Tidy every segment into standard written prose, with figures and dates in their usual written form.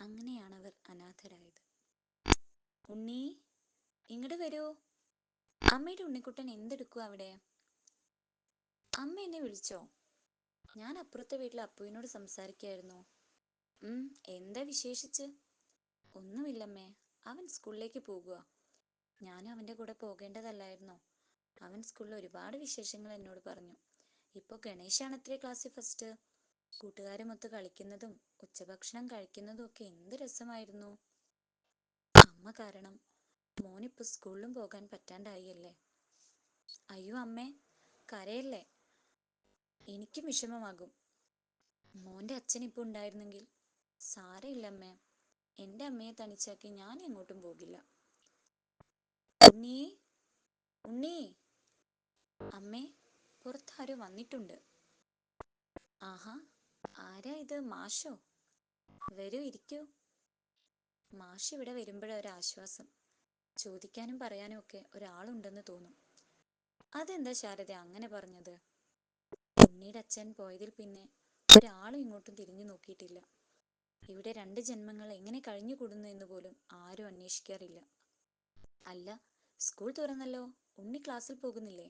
അങ്ങനെയാണവർ അനാഥരായത്. ഉണ്ണി, ഇങ്ങോട്ട് വരൂ. അമ്മയുടെ ഉണ്ണിക്കുട്ടൻ എന്തെടുക്കുക അവിടെ? അമ്മ എന്നെ വിളിച്ചോ? ഞാൻ അപ്പുറത്തെ വീട്ടിലെ അപ്പുവിനോട് സംസാരിക്കായിരുന്നു. എന്താ വിശേഷിച്ച്? ഒന്നുമില്ലമ്മേ, അവൻ സ്കൂളിലേക്ക് പോകുക. ഞാനും അവൻ്റെ കൂടെ പോകേണ്ടതല്ലായിരുന്നോ? അവൻ സ്കൂളിൽ ഒരുപാട് വിശേഷങ്ങൾ എന്നോട് പറഞ്ഞു. ഇപ്പോൾ ഗണേശാണത്രേ ക്ലാസ്സിൽ ഫസ്റ്റ്. കൂട്ടുകാരുമൊത്ത് കളിക്കുന്നതും ഉച്ചഭക്ഷണം കഴിക്കുന്നതും ഒക്കെ എന്ത് രസമായിരുന്നു. അമ്മ കാരണം മോനിപ്പോൾ സ്കൂളിലും പോകാൻ പറ്റാണ്ടായില്ലേ? അയ്യോ അമ്മേ, കരയല്ലേ. എനിക്കും വിഷമമാകും. മോൻ്റെ അച്ഛൻ ഇപ്പോൾ ഉണ്ടായിരുന്നെങ്കിൽ. സാരമില്ലമ്മേ, എൻ്റെ അമ്മയെ തനിച്ചാക്കി ഞാൻ എങ്ങോട്ടും പോകില്ല. ഉണ്ണി, ഉണ്ണി. അമ്മേ, പുറത്താരോ വന്നിട്ടുണ്ട്. ആഹാ, ആരാ ഇത്? മാഷോ? വരൂ, ഇരിക്കൂ. മാഷ് ഇവിടെ വരുമ്പോഴൊരാശ്വാസം. ചോദിക്കാനും പറയാനും ഒക്കെ ഒരാളുണ്ടെന്ന് തോന്നും. അതെന്താ ശാരദ അങ്ങനെ പറഞ്ഞത്? ഉണ്ണിയുടെ അച്ഛൻ പോയതിൽ പിന്നെ ഒരാളും ഇങ്ങോട്ടും തിരിഞ്ഞു നോക്കിയിട്ടില്ല. ഇവിടെ 2 ജന്മങ്ങൾ എങ്ങനെ കഴിഞ്ഞുകൂടുന്നു എന്ന് പോലും ആരും അന്വേഷിക്കാറില്ല. അല്ല, സ്കൂൾ തുറന്നല്ലോ, ഉണ്ണി ക്ലാസ്സിൽ പോകുന്നില്ലേ?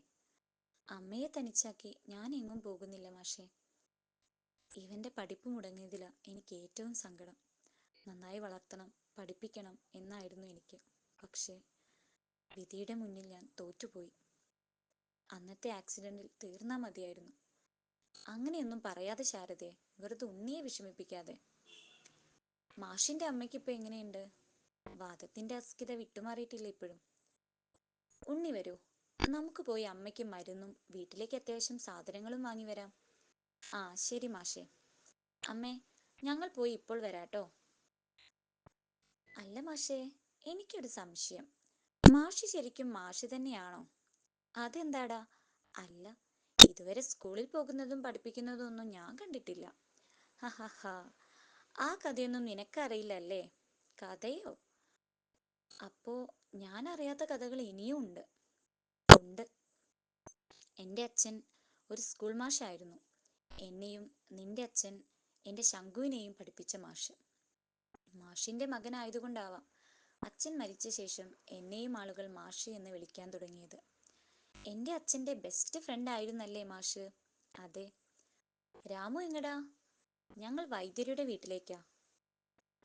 അമ്മയെ തനിച്ചാക്കി ഞാൻ എങ്ങും പോകുന്നില്ല മാഷേ. ഇവന്റെ പഠിപ്പ് മുടങ്ങിയതിലാ എനിക്ക് ഏറ്റവും സങ്കടം. നന്നായി വളർത്തണം, പഠിപ്പിക്കണം എന്നായിരുന്നു എനിക്ക്. പക്ഷേ വിധിയുടെ മുന്നിൽ ഞാൻ തോറ്റുപോയി. അന്നത്തെ ആക്സിഡന്റിൽ തീർന്നാ മതിയായിരുന്നു. അങ്ങനെയൊന്നും പറയാതെ ശാരദേ, വെറുതെ ഉണ്ണിയെ വിഷമിപ്പിക്കാതെ. മാഷിന്റെ അമ്മയ്ക്ക് ഇപ്പൊ എങ്ങനെയുണ്ട്? വാദത്തിന്റെ അസ്കിത വിട്ടുമാറിയിട്ടില്ല ഇപ്പോഴും. ഉണ്ണി വരൂ, നമുക്ക് പോയി അമ്മയ്ക്ക് മരുന്നും വീട്ടിലേക്ക് അത്യാവശ്യം സാധനങ്ങളും വാങ്ങി വരാം. ആ ശരി മാഷേ. അമ്മേ, ഞങ്ങൾ പോയി ഇപ്പോൾ വരാട്ടോ. അല്ല മാഷേ, എനിക്കൊരു സംശയം. മാഷ് ശരിക്കും മാഷ് തന്നെയാണോ? അതെന്താടാ? അല്ല, ഇതുവരെ സ്കൂളിൽ പോകുന്നതും പഠിപ്പിക്കുന്നതും ഒന്നും ഞാൻ കണ്ടിട്ടില്ല. ഹഹ, ആ കഥയൊന്നും നിനക്കറിയില്ലല്ലേ? കഥയോ? അപ്പോ ഞാൻ അറിയാത്ത കഥകൾ ഇനിയും ഉണ്ട്. ഉണ്ട്. എൻ്റെ അച്ഛൻ ഒരു സ്കൂൾ മാഷായിരുന്നു. എന്നെയും നിന്റെ അച്ഛൻ എൻ്റെ ശങ്കുവിനെയും പഠിപ്പിച്ച മാഷ്. മാഷിന്റെ മകനായതുകൊണ്ടാവാം അച്ഛൻ മരിച്ച ശേഷം എന്നെയും ആളുകൾ മാഷ് എന്ന് വിളിക്കാൻ തുടങ്ങിയത്. എൻ്റെ അച്ഛൻ്റെ ബെസ്റ്റ് ഫ്രണ്ട് ആയിരുന്നല്ലേ മാഷ്? അതെ. രാമു എങ്ങടാ? ഞങ്ങൾ വൈദ്യരുടെ വീട്ടിലേക്കാ.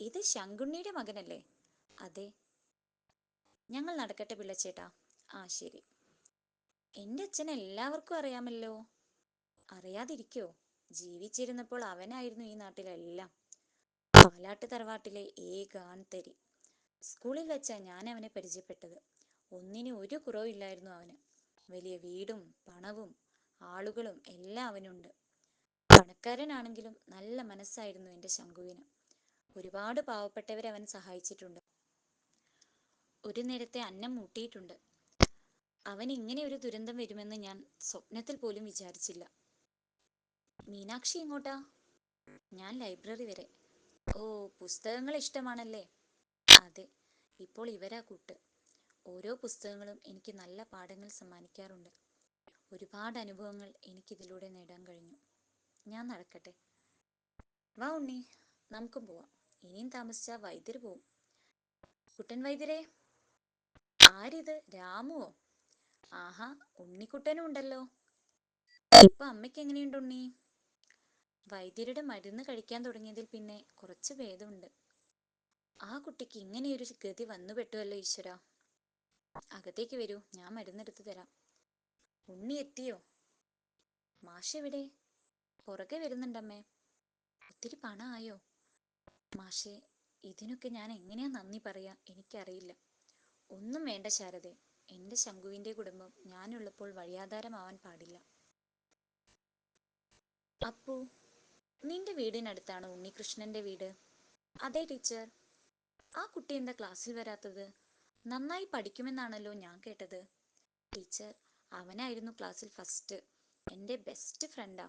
ഇത് ശങ്കുണ്ണിയുടെ മകനല്ലേ? അതെ. ഞങ്ങൾ നടക്കട്ടെ പിള്ളച്ചേട്ടാ. ആ ശരി. എൻ്റെ അച്ഛനെ എല്ലാവർക്കും അറിയാമല്ലോ. അറിയാതിരിക്കോ? ജീവിച്ചിരുന്നപ്പോൾ അവനായിരുന്നു ഈ നാട്ടിലെല്ലാം. പാലാട്ട് തറവാട്ടിലെ ഏക ആൺതരി. സ്കൂളിൽ വെച്ചാ ഞാൻ അവനെ പരിചയപ്പെട്ടത്. ഒന്നിനും ഒരു കുറവില്ലായിരുന്നു അവന്. വലിയ വീടും പണവും ആളുകളും എല്ലാം അവനുണ്ട്. പണക്കാരനാണെങ്കിലും നല്ല മനസ്സായിരുന്നു എൻ്റെ ശങ്കുവിന്. ഒരുപാട് പാവപ്പെട്ടവരെ അവൻ സഹായിച്ചിട്ടുണ്ട്. ഒരു നേരത്തെ അന്നം മൂട്ടിയിട്ടുണ്ട്. അവൻ ഇങ്ങനെ ഒരു ദുരന്തം വരുമെന്ന് ഞാൻ സ്വപ്നത്തിൽ പോലും വിചാരിച്ചില്ല. മീനാക്ഷി എങ്ങോട്ടാ? ഞാൻ ലൈബ്രറി വരെ. ഓ, പുസ്തകങ്ങൾ ഇഷ്ടമാണല്ലേ? അതെ, ഇപ്പോൾ ഇവരാ കൂട്ട്. ഓരോ പുസ്തകങ്ങളും എനിക്ക് നല്ല പാഠങ്ങൾ സമ്മാനിക്കാറുണ്ട്. ഒരുപാട് അനുഭവങ്ങൾ എനിക്കിതിലൂടെ നേടാൻ കഴിഞ്ഞു. ഞാൻ നടക്കട്ടെ. വാ ഉണ്ണി, നമുക്കും പോവാം. ഇനിയും താമസിച്ചാ വൈദ്യര് പോവും. കുട്ടൻ വൈദ്യരെ. ആരിത്? രാമുവോ? ആഹാ, ഉണ്ണിക്കുട്ടനും ഉണ്ടല്ലോ. ഇപ്പൊ അമ്മയ്ക്ക് എങ്ങനെയുണ്ട് ഉണ്ണി? വൈദ്യരുടെ മരുന്ന് കഴിക്കാൻ തുടങ്ങിയതിൽ പിന്നെ കുറച്ച് ഭേദമുണ്ട്. ആ കുട്ടിക്ക് ഇങ്ങനെയൊരു ഗതി വന്നു പെട്ടുവല്ലോ ഈശ്വര. അകത്തേക്ക് വരൂ, ഞാൻ മരുന്നെടുത്ത് തരാം. ഉണ്ണി എത്തിയോ? മാഷ് എവിടെ? പുറകെ വരുന്നുണ്ടമ്മേ. ഒത്തിരി പണമായോ? മാഷേ, ഇതിനൊക്കെ ഞാൻ എങ്ങനെയാ നന്ദി പറയാ എനിക്കറിയില്ല. ഒന്നും വേണ്ട ശാരദേ, എൻ്റെ ശങ്കുവിൻ്റെ കുടുംബം ഞാനുള്ളപ്പോൾ വഴിയാധാരമാവാൻ പാടില്ല. അപ്പു, നിന്റെ വീടിനടുത്താണോ ഉണ്ണികൃഷ്ണന്റെ വീട്? അതെ ടീച്ചർ. ആ കുട്ടി എന്താ ക്ലാസ്സിൽ വരാത്തത്? നന്നായി പഠിക്കുമെന്നാണല്ലോ ഞാൻ കേട്ടത്. ടീച്ചർ, അവനായിരുന്നു ക്ലാസ്സിൽ ഫസ്റ്റ്. എൻ്റെ ബെസ്റ്റ് ഫ്രണ്ടാ.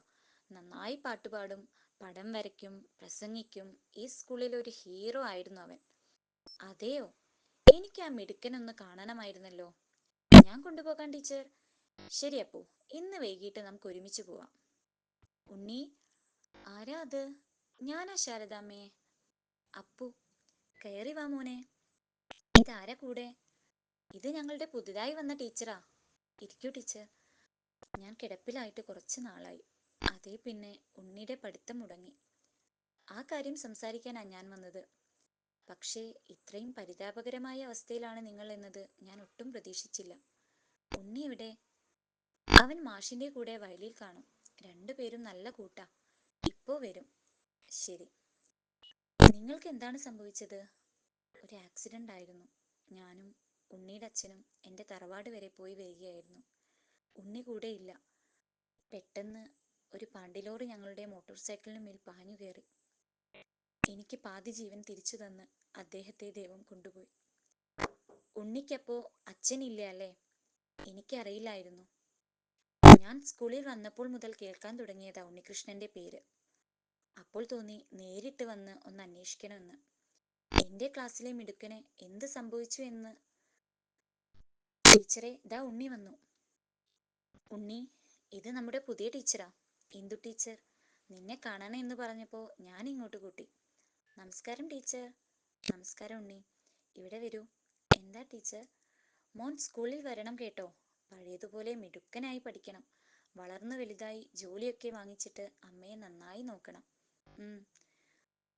നന്നായി പാട്ടുപാടും, പടം വരയ്ക്കും, പ്രസംഗിക്കും. ഈ സ്കൂളിൽ ഒരു ഹീറോ ആയിരുന്നു അവൻ. അതെയോ? എനിക്ക് ആ മിടുക്കനൊന്ന് കാണണമായിരുന്നല്ലോ. ഞാൻ കൊണ്ടുപോകാം ടീച്ചർ. ശരി അപ്പു, ഇന്ന് വൈകിട്ട് നമുക്ക് ഒരുമിച്ച് പോവാം. ഉണ്ണി, ആരാ അത്? ഞാനാ ശാരദാമ്മേ. അപ്പു, കയറി വാ മോനെ. ഇതാരാ കൂടെ? ഇത് ഞങ്ങളുടെ പുതുതായി വന്ന ടീച്ചറാ. ഇരിക്കൂ ടീച്ചർ. ഞാൻ കിടപ്പിലായിട്ട് കുറച്ച് നാളായി. അതേ പിന്നെ ഉണ്ണിയുടെ പഠിത്തം മുടങ്ങി. ആ കാര്യം സംസാരിക്കാനാ ഞാൻ വന്നത്. പക്ഷേ ഇത്രയും പരിതാപകരമായ അവസ്ഥയിലാണ് നിങ്ങൾ എന്നത് ഞാൻ ഒട്ടും പ്രതീക്ഷിച്ചില്ല. ഉണ്ണി എവിടെ? അവൻ മാഷിന്റെ കൂടെ വയലിൽ കാണും. രണ്ടുപേരും നല്ല കൂട്ടാ. ഇപ്പോ വരും. ശരി. നിങ്ങൾക്ക് എന്താണ് സംഭവിച്ചത്? ഒരു ആക്സിഡന്റ് ആയിരുന്നു. ഞാനും ഉണ്ണിയുടെ അച്ഛനും എൻ്റെ തറവാട് വരെ പോയി വരികയായിരുന്നു. ഉണ്ണി കൂടെ ഇല്ല. പെട്ടെന്ന് ഒരു പാണ്ടിലോറി ഞങ്ങളുടെ മോട്ടോർ സൈക്കിളിന് മേൽ പാഞ്ഞു കയറി. എനിക്ക് പാതി ജീവൻ തിരിച്ചു തന്ന് അദ്ദേഹത്തെ ദൈവം കൊണ്ടുപോയി. ഉണ്ണിക്കപ്പോ അച്ഛനില്ല അല്ലേ? എനിക്കറിയില്ലായിരുന്നു. ഞാൻ സ്കൂളിൽ വന്നപ്പോൾ മുതൽ കേൾക്കാൻ തുടങ്ങിയതാ ഉണ്ണികൃഷ്ണന്റെ പേര്. അപ്പോൾ തോന്നി നേരിട്ട് വന്ന് ഒന്ന് അന്വേഷിക്കണമെന്ന്. എന്റെ ക്ലാസ്സിലെ മിടുക്കന് എന്ത് സംഭവിച്ചു എന്ന്. ടീച്ചറെ, ദാ ഉണ്ണി വന്നു. ഉണ്ണി, ഇത് നമ്മുടെ പുതിയ ടീച്ചറാ, ഇന്ദു ടീച്ചർ. നിന്നെ കാണണം എന്ന് പറഞ്ഞപ്പോ ഞാൻ ഇങ്ങോട്ട് കൂട്ടി. നമസ്കാരം ടീച്ചർ. നമസ്കാരം ഉണ്ണി. ഇവിടെ വരൂ. എന്താ ടീച്ചർ? മോൻ സ്കൂളിൽ വരണം കേട്ടോ. പഴയതുപോലെ മിടുക്കനായി പഠിക്കണം. വളർന്നു വലുതായി ജോലിയൊക്കെ വാങ്ങിച്ചിട്ട് അമ്മയെ നന്നായി നോക്കണം.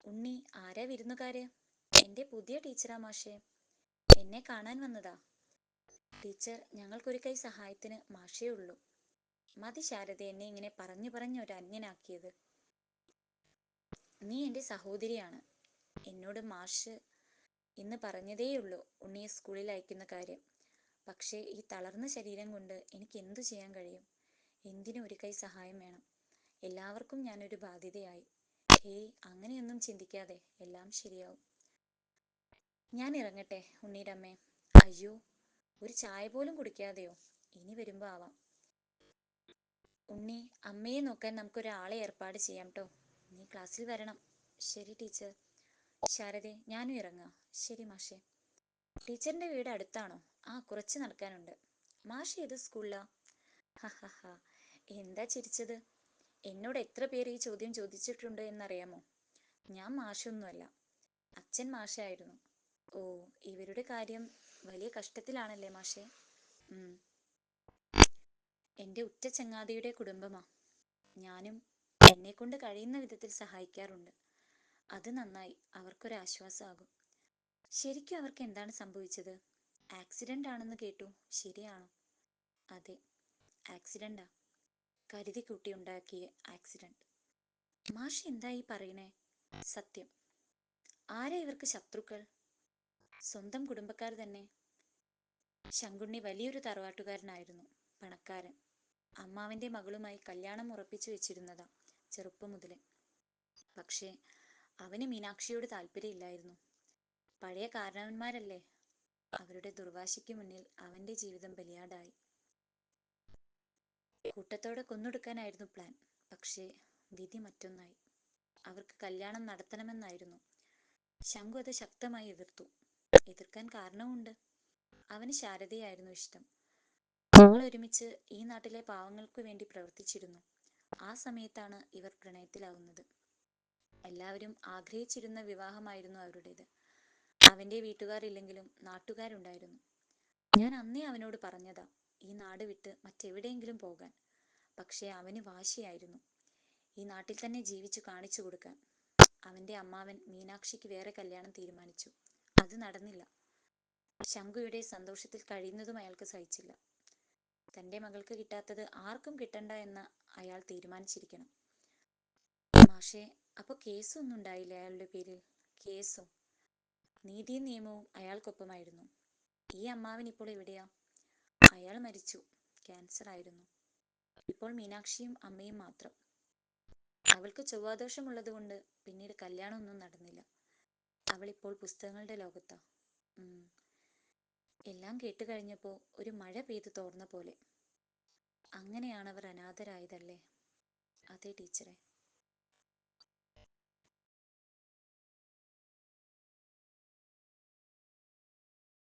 ഉണ്ണി, ആരാ വിരുന്നുകാര്? എന്റെ പുതിയ ടീച്ചറാ മാഷേ. എന്നെ കാണാൻ വന്നതാ. ടീച്ചർ, ഞങ്ങൾക്കൊരു കൈ സഹായത്തിന് മാഷേ ഉള്ളൂ. മതി ശാരദ എന്നെ ഇങ്ങനെ പറഞ്ഞു പറഞ്ഞ് ഒരു അന്യനാക്കിയത്. നീ എൻ്റെ സഹോദരിയാണ്. എന്നോട് മാഷ് ഇന്ന് പറഞ്ഞതേയുള്ളൂ ഉണ്ണിയെ സ്കൂളിൽ അയക്കുന്ന കാര്യം. പക്ഷേ ഈ തളർന്ന ശരീരം കൊണ്ട് എനിക്ക് എന്തു ചെയ്യാൻ കഴിയും? എന്തിനും ഒരു കൈ സഹായം വേണം. എല്ലാവർക്കും ഞാനൊരു ബാധ്യതയായി. ഹേയ്, അങ്ങനെയൊന്നും ചിന്തിക്കാതെ, എല്ലാം ശരിയാവും. ഞാൻ ഇറങ്ങട്ടെ ഉണ്ണീടെ അമ്മേ. അയ്യോ, ഒരു ചായ പോലും കുടിക്കാതെയോ? ഇനി വരുമ്പോ ആവാം. ഉണ്ണി, അമ്മയെ നോക്കാൻ നമുക്കൊരാളെ ഏർപ്പാട് ചെയ്യാം ട്ടോ. നീ ക്ലാസ്സിൽ വരണം. ശരി ടീച്ചർ. ശാരദേ, ഞാനും ഇറങ്ങാം. ശരി മാഷേ. ടീച്ചറിന്റെ വീട് അടുത്താണോ? ആ, കുറച്ച് നടക്കാനുണ്ട്. മാഷ് ഏത് സ്കൂളിലാ? ഹഹ, എന്താ ചിരിച്ചത്? എന്നോട് എത്ര പേര് ഈ ചോദ്യം ചോദിച്ചിട്ടുണ്ട് എന്നറിയാമോ? ഞാൻ മാഷൊന്നുമല്ല. അച്ഛൻ മാഷായിരുന്നു. ഓ, ഇവരുടെ കാര്യം വലിയ കഷ്ടത്തിലാണല്ലേ മാഷേ? എൻ്റെ ഉറ്റ ചങ്ങാതിയുടെ കുടുംബമാ. ഞാനും എന്നെ കൊണ്ട് കഴിയുന്ന വിധത്തിൽ സഹായിക്കാറുണ്ട്. അത് നന്നായി, അവർക്കൊരാശ്വാസമാകും. ശരിക്കും അവർക്ക് എന്താണ് സംഭവിച്ചത്? ആക്സിഡന്റ് ആണെന്ന് കേട്ടു. ശരിയാണോ? അതെ, ആക്സിഡന്റാ. കരുതി കൂട്ടി ഉണ്ടാക്കിയ ആക്സിഡന്റ്. മാഷ് എന്തായി പറയണേ? സത്യം. ആരാ ഇവർക്ക് ശത്രുക്കൾ? സ്വന്തം കുടുംബക്കാർ തന്നെ. ശങ്കുണ്ണി വലിയൊരു തറവാട്ടുകാരനായിരുന്നു, പണക്കാരൻ. അമ്മാവന്റെ മകളുമായി കല്യാണം ഉറപ്പിച്ചു വെച്ചിരുന്നതാ ചെറുപ്പം മുതലേ. പക്ഷേ അവന് മീനാക്ഷിയോട് താല്പര്യമില്ലായിരുന്നു. പഴയ കാരണവന്മാരല്ലേ, അവരുടെ ദുർവാശിക്ക് മുന്നിൽ അവന്റെ ജീവിതം ബലിയാടായി. കൂട്ടത്തോടെ കൊന്നൊടുക്കാനായിരുന്നു പ്ലാൻ. പക്ഷേ വിധി മറ്റൊന്നായി. അവർക്ക് കല്യാണം നടത്തണമെന്നായിരുന്നു. ശങ്കു അത് ശക്തമായി എതിർത്തു. എതിർക്കാൻ കാരണവുമുണ്ട്. അവന് ശാരദയായിരുന്നു ഇഷ്ടം. ഞങ്ങൾ ഒരുമിച്ച് ഈ നാട്ടിലെ പാവങ്ങൾക്ക് വേണ്ടി പ്രവർത്തിച്ചിരുന്നു. ആ സമയത്താണ് ഇവർ പ്രണയത്തിലാവുന്നത്. എല്ലാവരും ആഗ്രഹിച്ചിരുന്ന വിവാഹമായിരുന്നു അവരുടേത്. അവന്റെ വീട്ടുകാർ ഇല്ലെങ്കിലും നാട്ടുകാരുണ്ടായിരുന്നു. ഞാൻ അന്നേ അവനോട് പറഞ്ഞതാ ഈ നാട് വിട്ട് മറ്റെവിടെയെങ്കിലും പോകാൻ. പക്ഷേ അവന് വാശിയായിരുന്നു, ഈ നാട്ടിൽ തന്നെ ജീവിച്ചു കാണിച്ചു കൊടുക്കാൻ. അവന്റെ അമ്മാവൻ മീനാക്ഷിക്ക് വേറെ കല്യാണം തീരുമാനിച്ചു. അത് നടന്നില്ല. ശങ്കുയുടെ സന്തോഷത്തിൽ കഴിയുന്നതും അയാൾക്ക് സഹിച്ചില്ല. തന്റെ മകൾക്ക് കിട്ടാത്തത് ആർക്കും കിട്ടണ്ട എന്ന് അയാൾ തീരുമാനിച്ചിരിക്കണം. മാഷേ, അപ്പൊ കേസൊന്നും ഉണ്ടായില്ല അയാളുടെ പേരിൽ? കേസോ? നീതിയും നിയമവും അയാൾക്കൊപ്പമായിരുന്നു. ഈ അമ്മാവൻ ഇപ്പോൾ എവിടെയാ? അയാൾ മരിച്ചു. ക്യാൻസർ ആയിരുന്നു. ഇപ്പോൾ മീനാക്ഷിയും അമ്മയും മാത്രം. അവൾക്ക് ചൊവ്വാദോഷമുള്ളത് കൊണ്ട് പിന്നീട് കല്യാണമൊന്നും നടന്നില്ല. അവളിപ്പോൾ പുസ്തകങ്ങളുടെ ലോകത്താ. എല്ലാം കേട്ട് കഴിഞ്ഞപ്പോ ഒരു മഴ പെയ്തു തോർന്ന പോലെ. അങ്ങനെയാണ് അവർ അനാഥരായതല്ലേ? അതെ ടീച്ചറെ.